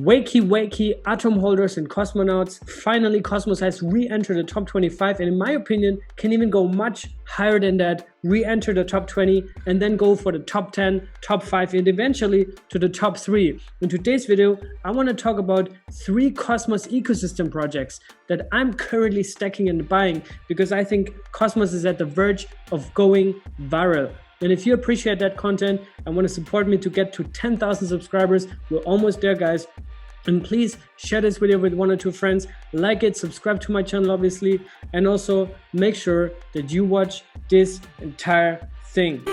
Wakey, atom holders and cosmonauts. Finally, Cosmos has re-entered the top 25 and in my opinion can even go much higher than that, re-enter the top 20 and then go for the top 10, top 5 and eventually to the top 3. In today's video, I want to talk about 3 Cosmos ecosystem projects that I'm currently stacking and buying because I think Cosmos is at the verge of going viral. And if you appreciate that content and want to support me to get to 10,000 subscribers, we're almost there, guys. And please share this video with 1 or 2 friends, like it, subscribe to my channel, obviously, and also make sure that you watch this entire thing.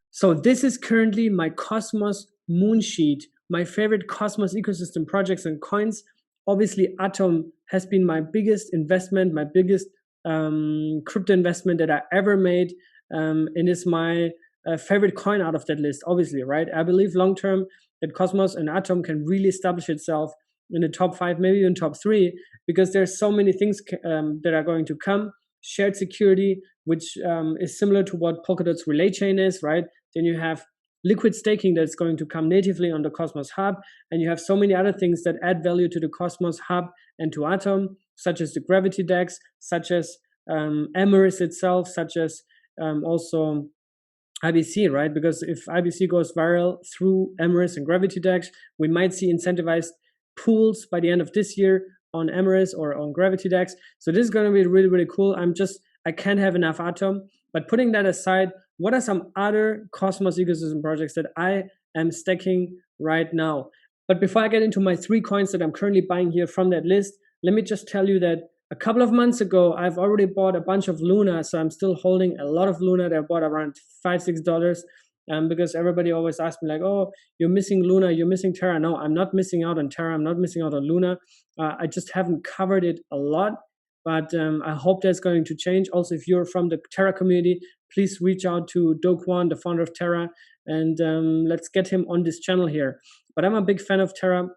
So this is currently my Cosmos Moonsheet, my favorite Cosmos ecosystem projects and coins. Obviously, Atom has been my biggest investment, my biggest crypto investment that I ever made, and is my favorite coin out of that list, obviously, right? I believe long-term that Cosmos and Atom can really establish itself in the top 5, maybe even top 3, because there's so many things that are going to come. Shared security, which is similar to what Polkadot's relay chain is, right? Then you have liquid staking that's going to come natively on the Cosmos Hub, and you have so many other things that add value to the Cosmos Hub and to Atom, such as the Gravity DEX, such as Amaris itself, such as also IBC, right? Because if IBC goes viral through Amaris and Gravity DEX, we might see incentivized pools by the end of this year on Amaris or on Gravity DEX. So this is going to be really, really cool. I can't have enough Atom. But putting that aside, what are some other Cosmos ecosystem projects that I am stacking right now? But before I get into my 3 coins that I'm currently buying here from that list, let me just tell you that a couple of months ago, I've already bought a bunch of Luna. So I'm still holding a lot of Luna that I bought around $5-6. Because everybody always asks me like, oh, you're missing Luna, you're missing Terra. No, I'm not missing out on Terra. I'm not missing out on Luna. I just haven't covered it a lot. But I hope that's going to change. Also, if you're from the Terra community, please reach out to Do-Kwon, the founder of Terra, and let's get him on this channel here. But I'm a big fan of Terra.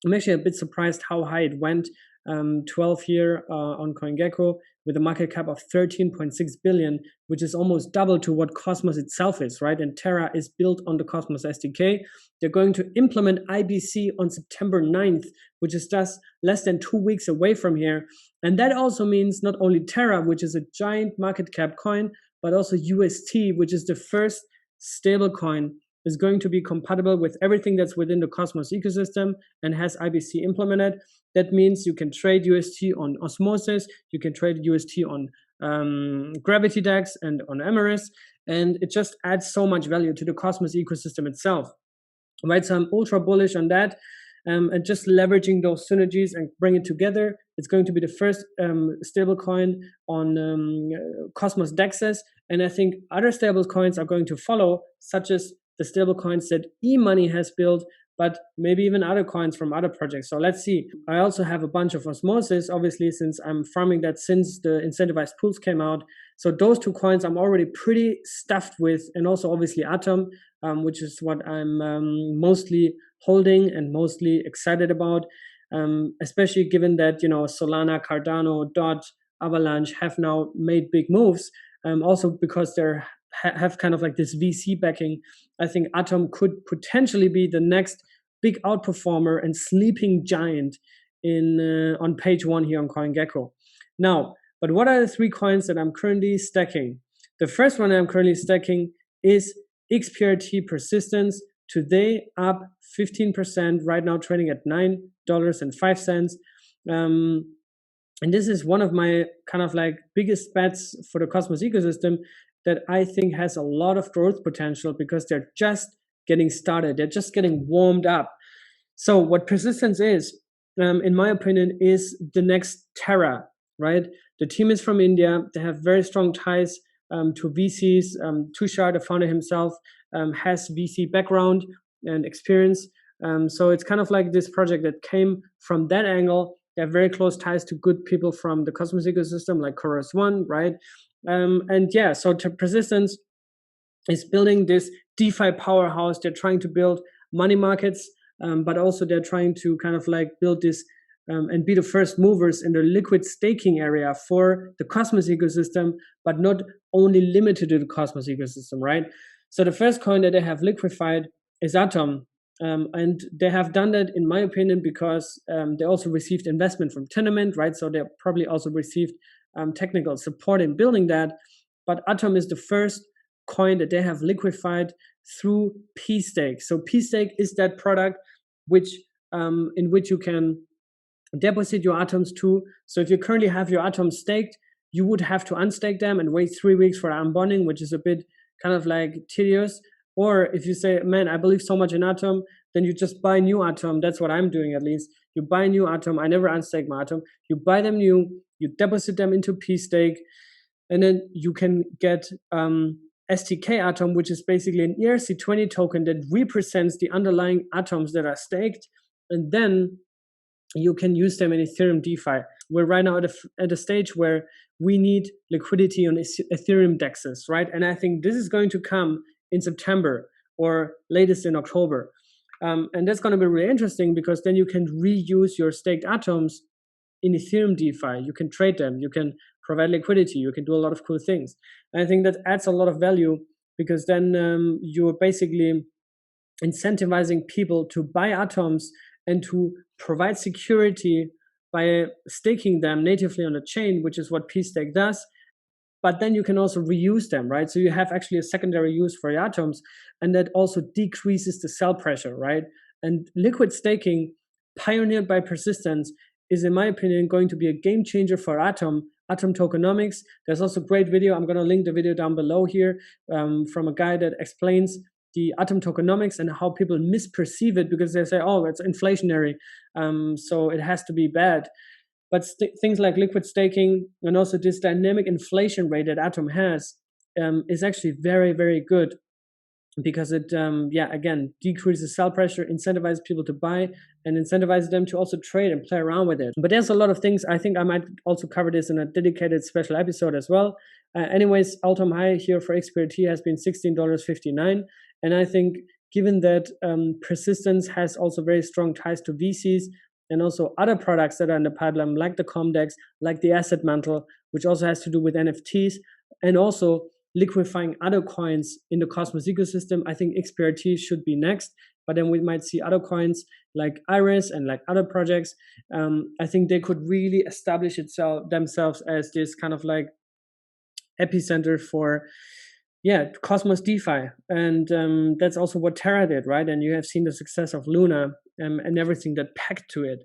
I'm actually a bit surprised how high it went. 12 here on CoinGecko with a market cap of 13.6 billion, which is almost double to what Cosmos itself is, right? And Terra is built on the Cosmos SDK. They're going to implement IBC on September 9th, which is just less than 2 weeks away from here. And that also means not only Terra, which is a giant market cap coin, but also UST, which is the first stable coin, is going to be compatible with everything that's within the Cosmos ecosystem and has IBC implemented. That means you can trade UST on Osmosis, you can trade UST on Gravity DEX and on Amaris, and it just adds so much value to the Cosmos ecosystem itself, right? So I'm ultra bullish on that, and just leveraging those synergies and bring it together. It's going to be the first stable coin on Cosmos DEXs, and I think other stable coins are going to follow, such as the stable coins that e-money has built, but maybe even other coins from other projects. So let's see. I also have a bunch of Osmosis, obviously, since I'm farming that since the incentivized pools came out. So those 2 coins I'm already pretty stuffed with, and also obviously Atom, which is what I'm mostly holding and mostly excited about, especially given that, Solana, Cardano, Dot, Avalanche have now made big moves, also because they're have kind of like this VC backing. I think Atom could potentially be the next big outperformer and sleeping giant in on page 1 here on CoinGecko. Now, but what are the 3 coins that I'm currently stacking? The first one I'm currently stacking is XPRT Persistence. Today up 15%, right now trading at $9.05. And this is one of my kind of like biggest bets for the Cosmos ecosystem that I think has a lot of growth potential because they're just getting started. They're just getting warmed up. So what Persistence is, in my opinion, is the next Terra, right? The team is from India. They have very strong ties to VCs. Tushar, the founder himself, has VC background and experience. So it's kind of like this project that came from that angle. They have very close ties to good people from the Cosmos ecosystem, like Chorus One, right? And yeah, so Persistence is building this DeFi powerhouse. They're trying to build money markets, but also they're trying to kind of like build this and be the first movers in the liquid staking area for the Cosmos ecosystem, but not only limited to the Cosmos ecosystem, right? So the first coin that they have liquefied is Atom. And they have done that, in my opinion, because they also received investment from Tenement, right? So they probably also received technical support in building that. But Atom is the first coin that they have liquefied through P-Stake. So P-Stake is that product which in which you can deposit your atoms to. So if you currently have your atoms staked, you would have to unstake them and wait 3 weeks for unbonding, which is a bit kind of like tedious. Or if you say, man, I believe so much in Atom, then you just buy new Atom. That's what I'm doing, at least. You buy new Atom. I never unstake my Atom. You buy them new, you deposit them into P-Stake, and then you can get STK Atom, which is basically an ERC20 token that represents the underlying atoms that are staked. And then you can use them in Ethereum DeFi. We're right now at a stage where we need liquidity on Ethereum dexes, right? And I think this is going to come in September or latest in October. And that's going to be really interesting, because then you can reuse your staked atoms in Ethereum DeFi. You can trade them, you can provide liquidity, you can do a lot of cool things. And I think that adds a lot of value, because then you're basically incentivizing people to buy atoms and to provide security by staking them natively on the chain, which is what P-Stake does. But then you can also reuse them, right? So you have actually a secondary use for your atoms, and that also decreases the sell pressure, right? And liquid staking, pioneered by Persistence, is, in my opinion, going to be a game changer for Atom tokenomics. There's also a great video. I'm going to link the video down below here from a guy that explains the Atom tokenomics and how people misperceive it, because they say, oh, it's inflationary, so it has to be bad. But things like liquid staking and also this dynamic inflation rate that Atom has is actually very, very good, because it, again, decreases sell pressure, incentivizes people to buy, and incentivizes them to also trade and play around with it. But there's a lot of things. I think I might also cover this in a dedicated special episode as well. Anyways, all-time high here for XPRT has been $16.59. And I think given that Persistence has also very strong ties to VCs, and also other products that are in the pipeline, like the Comdex, like the Asset Mantle, which also has to do with NFTs, and also liquefying other coins in the Cosmos ecosystem, I think XPRT should be next. But then we might see other coins like Iris and like other projects. I think they could really establish themselves as this kind of like epicenter for Cosmos DeFi. And that's also what Terra did, right? And you have seen the success of Luna and everything that packed to it.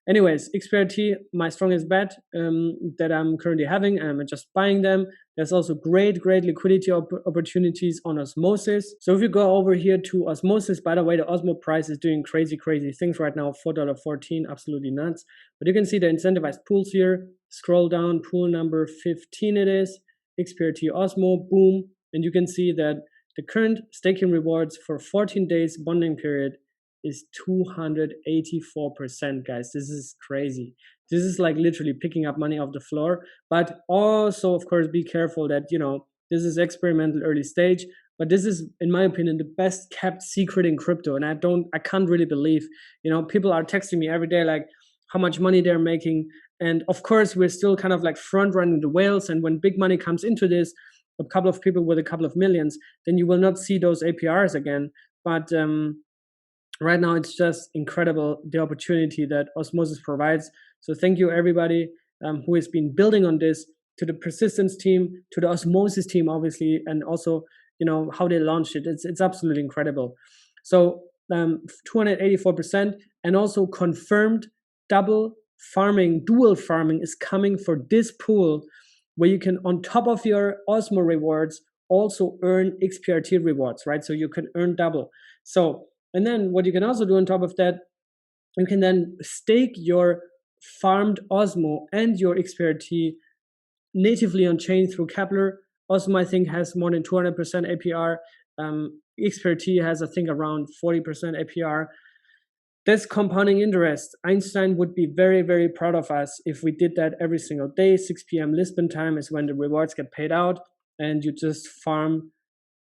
Anyways, XPRT, my strongest bet that I'm currently having, I'm just buying them. There's also great liquidity opportunities on Osmosis. So if you go over here to Osmosis, by the way, the Osmo price is doing crazy things right now, $4.14, absolutely nuts. But you can see the incentivized pools here. Scroll down, pool number 15 it is, XPRT Osmo, boom. And you can see that the current staking rewards for 14 days bonding period is 284%, guys. This is crazy. This is like literally picking up money off the floor. But also, of course, be careful that, this is experimental early stage. But this is, in my opinion, the best kept secret in crypto. And I can't really believe, people are texting me every day like how much money they're making. And of course, we're still kind of like front running the whales. And when big money comes into this, a couple of people with a couple of millions, then you will not see those APRs again. But right now, it's just incredible, the opportunity that Osmosis provides. So thank you, everybody who has been building on this, to the Persistence team, to the Osmosis team, obviously, and also, how they launched it. It's absolutely incredible. So 284%, and also confirmed dual farming is coming for this pool, where you can, on top of your Osmo rewards, also earn XPRT rewards, right? So you can earn double. So, and then what you can also do on top of that, you can then stake your farmed Osmo and your XPRT natively on chain through Kepler. Osmo, I think, has more than 200% APR. XPRT has, I think, around 40% APR. That's compounding interest. Einstein would be very, very proud of us if we did that every single day. 6 p.m. Lisbon time is when the rewards get paid out, and you just farm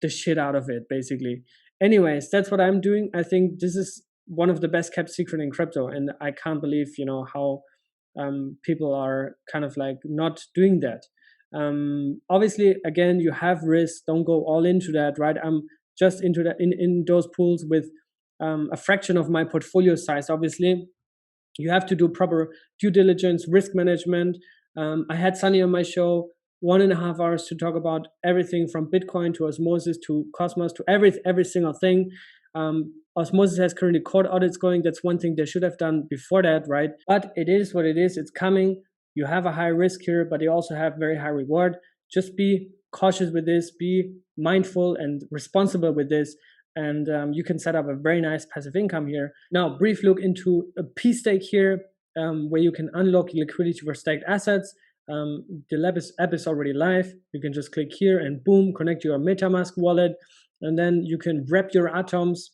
the shit out of it, basically. Anyways, that's what I'm doing. I think this is one of the best kept secret in crypto, and I can't believe, how people are kind of like not doing that. Obviously, again, you have risks. Don't go all into that, right? I'm just into that in those pools with a fraction of my portfolio size. Obviously, you have to do proper due diligence, risk management. I had Sunny on my show 1.5 hours to talk about everything from Bitcoin to Osmosis to Cosmos to every single thing. Osmosis has currently court audits going. That's one thing they should have done before that, right? But it is what it is. It's coming. You have a high risk here, but you also have very high reward. Just be cautious with this. Be mindful and responsible with this. And you can set up a very nice passive income here. Now, brief look into a P-Stake here, where you can unlock liquidity for staked assets. The Lapis app is already live. You can just click here and boom, connect your MetaMask wallet. And then you can wrap your atoms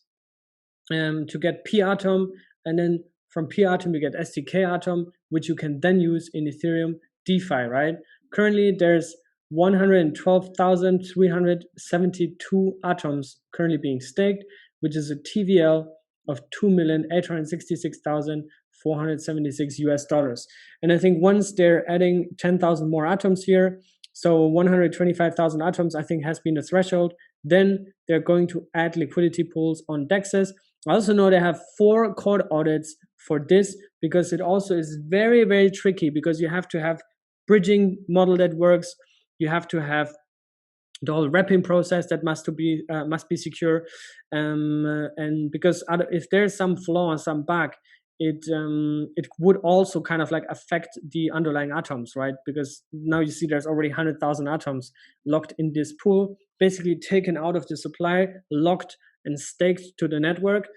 to get P-Atom. And then from P-Atom, you get SDK Atom, which you can then use in Ethereum DeFi, right? Currently, there's 112,372 atoms currently being staked, which is a TVL of 2,866,476 US dollars. And I think once they're adding 10,000 more atoms here, so 125,000 atoms, I think, has been the threshold, then they're going to add liquidity pools on DEXs. I also know they have 4 court audits for this, because it also is very, very tricky, because you have to have bridging model that works. You have to have the whole wrapping process that must be secure, and because if there's some flaw or some bug, it would also kind of like affect the underlying atoms, right? Because now you see there's already 100,000 atoms locked in this pool, basically taken out of the supply, locked and staked to the network.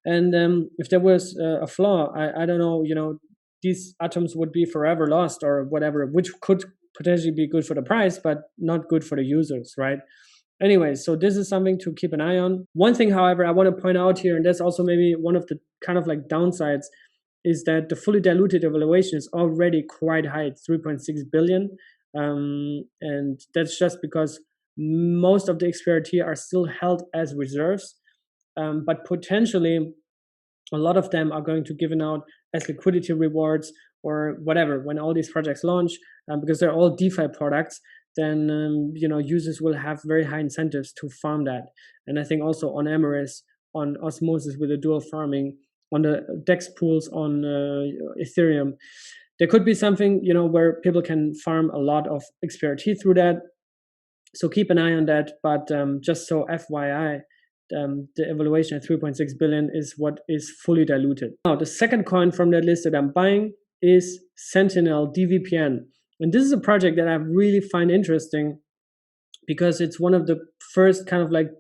And if there was a flaw, I don't know, these atoms would be forever lost or whatever, which could potentially be good for the price, but not good for the users, right? Anyway, so this is something to keep an eye on. One thing, however, I want to point out here, and that's also maybe one of the kind of like downsides, is that the fully diluted evaluation is already quite high at 3.6 billion. And that's just because most of the XPRT are still held as reserves, but potentially a lot of them are going to given out as liquidity rewards or whatever when all these projects launch, because they're all DeFi products. Then users will have very high incentives to farm that. And I think also on Amaris, on Osmosis with the dual farming, on the DEX pools on Ethereum, there could be something where people can farm a lot of XPRT through that. So keep an eye on that. But just so FYI, the evaluation at 3.6 billion is what is fully diluted. Now, the second coin from that list that I'm buying is Sentinel DVPN. And this is a project that I really find interesting, because it's one of the first kind of like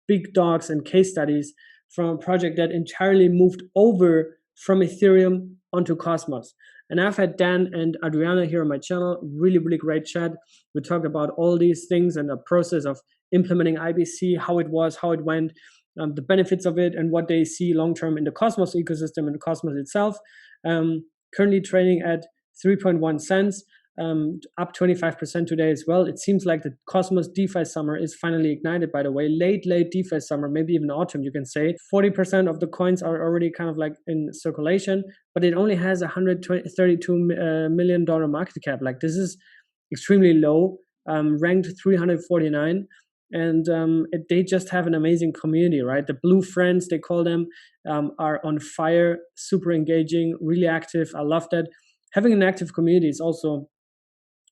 big dogs and case studies from a project that entirely moved over from Ethereum onto Cosmos. And I've had Dan and Adriana here on my channel, really, really great chat. We talked about all these things and the process of implementing IBC, how it was, how it went, the benefits of it, and what they see long-term in the Cosmos ecosystem and the Cosmos itself. Currently trading at 3.1 cents. Up 25% today as well. It seems like the Cosmos DeFi summer is finally ignited, by the way. Late DeFi summer, maybe even autumn, you can say. 40% of the coins are already kind of like in circulation, but it only has $132 million market cap. Like, this is extremely low, ranked 349. And they just have an amazing community, right? The Blue Friends, they call them, are on fire, super engaging, really active. I love that. Having an active community is also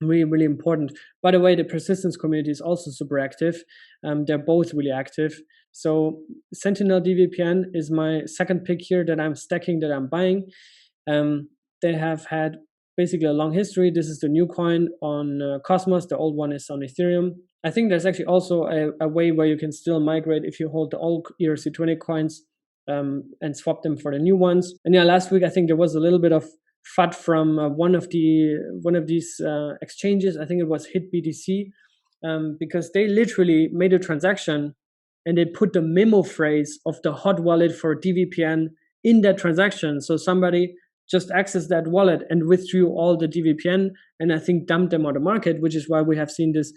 really, really important. By the way, the persistence community is also super active. They're both really active. So Sentinel DVPN is my second pick here that I'm stacking, that I'm buying. They have had basically a long history. This is the new coin on Cosmos. The old one is on Ethereum. I think there's actually also a way where you can still migrate if you hold the old ERC20 coins and swap them for the new ones. And yeah, last week I think there was a little bit of FUD from one of these exchanges. I think it was HitBTC, because they literally made a transaction and they put the memo phrase of the hot wallet for DVPN in that transaction. So somebody just accessed that wallet and withdrew all the DVPN, and I think dumped them on the market, which is why we have seen this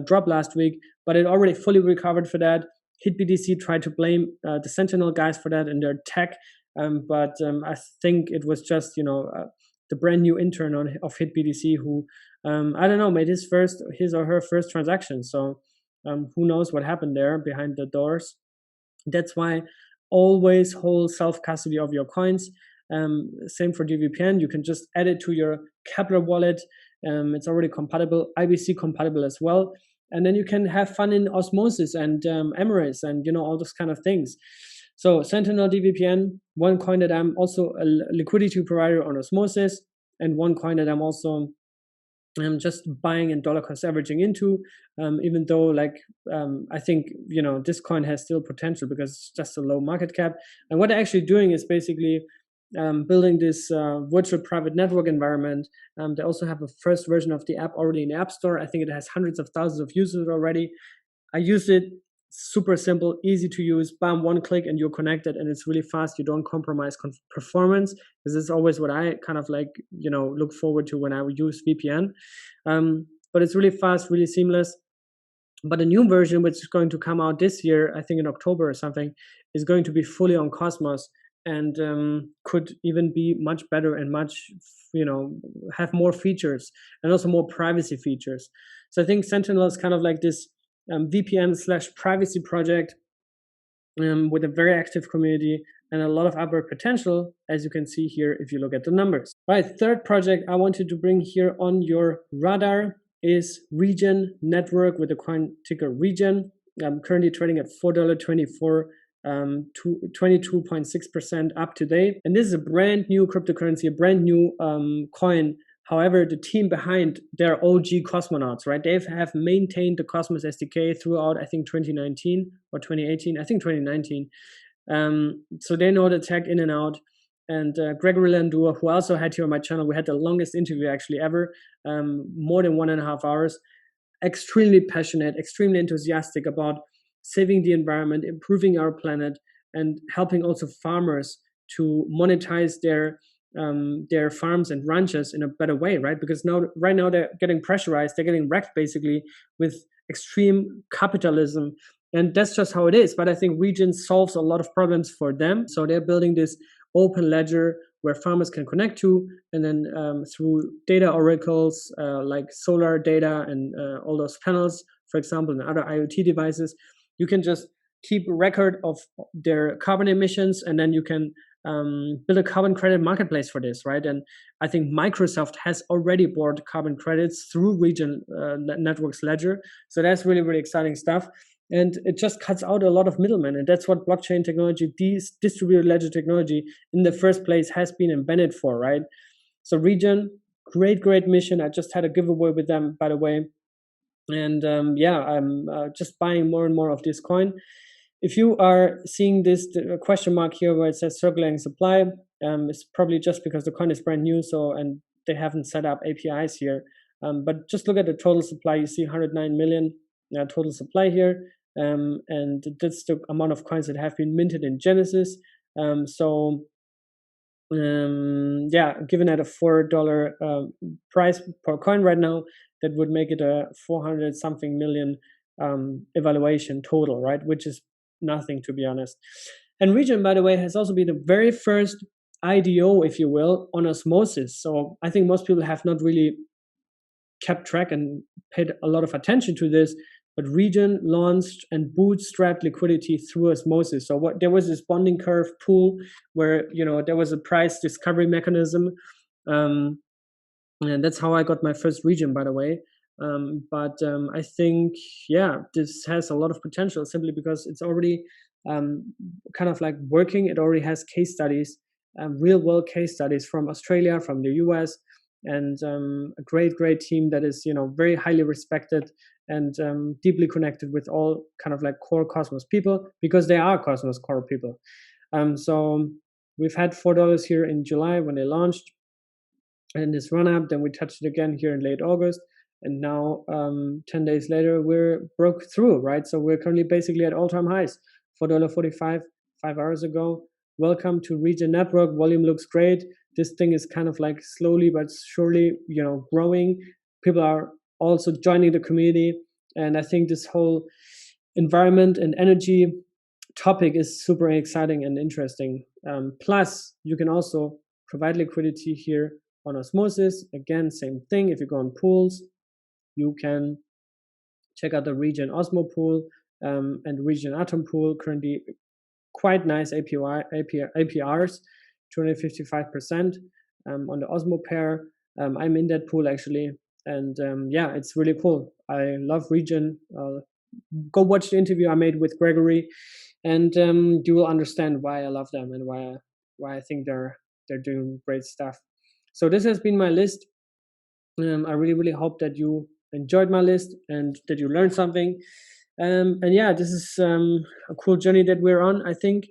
drop last week. But it already fully recovered for that. HitBTC tried to blame the Sentinel guys for that and their tech. But I think it was just, the the brand new intern of HitBTC who, I don't know, made his or her first transaction. So who knows what happened there behind the doors. That's why always hold self-custody of your coins. Same for DVPN. You can just add it to your Capital wallet. It's already compatible, IBC compatible as well. And then you can have fun in Osmosis and Emirates and, all those kind of things. So Sentinel DVPN, one coin that I'm also a liquidity provider on Osmosis, and one coin that I'm also just buying and dollar cost averaging into, even though I think this coin has still potential because it's just a low market cap. And what they're actually doing is basically building this virtual private network environment. They also have a first version of the app already in the App Store. I think it has hundreds of thousands of users already. I used it. Super simple, easy to use. Bam, one click and you're connected, and it's really fast. You don't compromise performance. This is always what I kind of look forward to when I use VPN. But it's really fast, really seamless. But a new version, which is going to come out this year, I think in October or something, is going to be fully on Cosmos, and could even be much better and much, have more features and also more privacy features. So I think Sentinel is kind of like this VPN/privacy project with a very active community and a lot of upward potential, as you can see here if you look at the numbers. Right, third project I wanted to bring here on your radar is Regen Network with the coin ticker Regen. I'm currently trading at $4.24, 22.6% up to date. And this is a brand new cryptocurrency, a brand new coin. However, the team behind their OG cosmonauts, right? They have maintained the Cosmos SDK throughout, I think, 2019 or 2018. I think 2019. So they know the tech in and out. And Gregory Landua, who I also had here on my channel, we had the longest interview actually ever, more than 1.5 hours. Extremely passionate, extremely enthusiastic about saving the environment, improving our planet, and helping also farmers to monetize their farms and ranches in a better way, right? Because right now they're getting pressurized, they're getting wrecked basically with extreme capitalism, and that's just how it is. But I think Regen solves a lot of problems for them. So they're building this open ledger where farmers can connect to, and then through data oracles like solar data and all those panels, for example, and other IoT devices, you can just keep a record of their carbon emissions, and then you can build a carbon credit marketplace for this, right? And I think Microsoft has already bought carbon credits through Regen Network's ledger. So that's really, really exciting stuff. And it just cuts out a lot of middlemen. And that's what blockchain technology, distributed ledger technology in the first place has been invented for, right? So Regen, great mission. I just had a giveaway with them, by the way. And I'm just buying more and more of this coin. If you are seeing this question mark here where it says circulating supply, it's probably just because the coin is brand new, and they haven't set up APIs here. But just look at the total supply. You see 109 million total supply here, and that's the amount of coins that have been minted in Genesis. Given at a $4 price per coin right now, that would make it a 400 something million evaluation total, right? Which is nothing, to be honest. And Regen, by the way, has also been the very first IDO, if you will, on Osmosis. So I think most people have not really kept track and paid a lot of attention to this, but Regen launched and bootstrapped liquidity through Osmosis. So there was this bonding curve pool where there was a price discovery mechanism, and that's how I got my first Regen, by the way. I think, this has a lot of potential simply because it's already kind of like working. It already has case studies, real world case studies from Australia, from the US, and a great team that is, very highly respected and deeply connected with all kind of like core Cosmos people, because they are Cosmos core people. So we've had $4 here in July when they launched, and this run up, then we touched it again here in late August. And now, 10 days later, we're broke through, right? So we're currently basically at all-time highs, $4.45, 5 hours ago. Welcome to Regen Network. Volume looks great. This thing is kind of like slowly but surely, growing. People are also joining the community. And I think this whole environment and energy topic is super exciting and interesting. Plus, you can also provide liquidity here on Osmosis. Again, same thing. If you go on pools, you can check out the Regen Osmo pool and Regen Atom pool. Currently quite nice APRs, 255% on the Osmo pair. I'm in that pool actually, and yeah, it's really cool. I love Regen. Go watch the interview I made with Gregory, and you will understand why I love them and why I think they're doing great stuff. So this has been my list. I really hope that you enjoyed my list and that you learned something. And yeah, this is a cool journey that we're on, I think.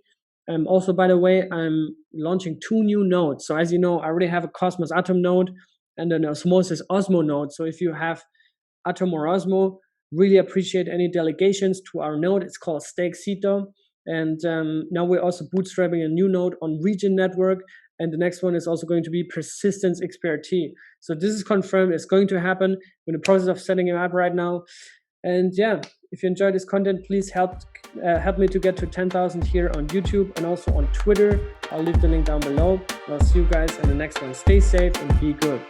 Also, by the way, I'm launching 2 new nodes. So as you know, I already have a Cosmos Atom node and an Osmosis Osmo node. So if you have Atom or Osmo, really appreciate any delegations to our node. It's called Cryptocito. And now we're also bootstrapping a new node on Regen Network. And the next one is also going to be Persistence XPRT. So this is confirmed. It's going to happen. We're in the process of setting it up right now. And yeah, if you enjoyed this content, please help me to get to 10,000 here on YouTube and also on Twitter. I'll leave the link down below. I'll see you guys in the next one. Stay safe and be good.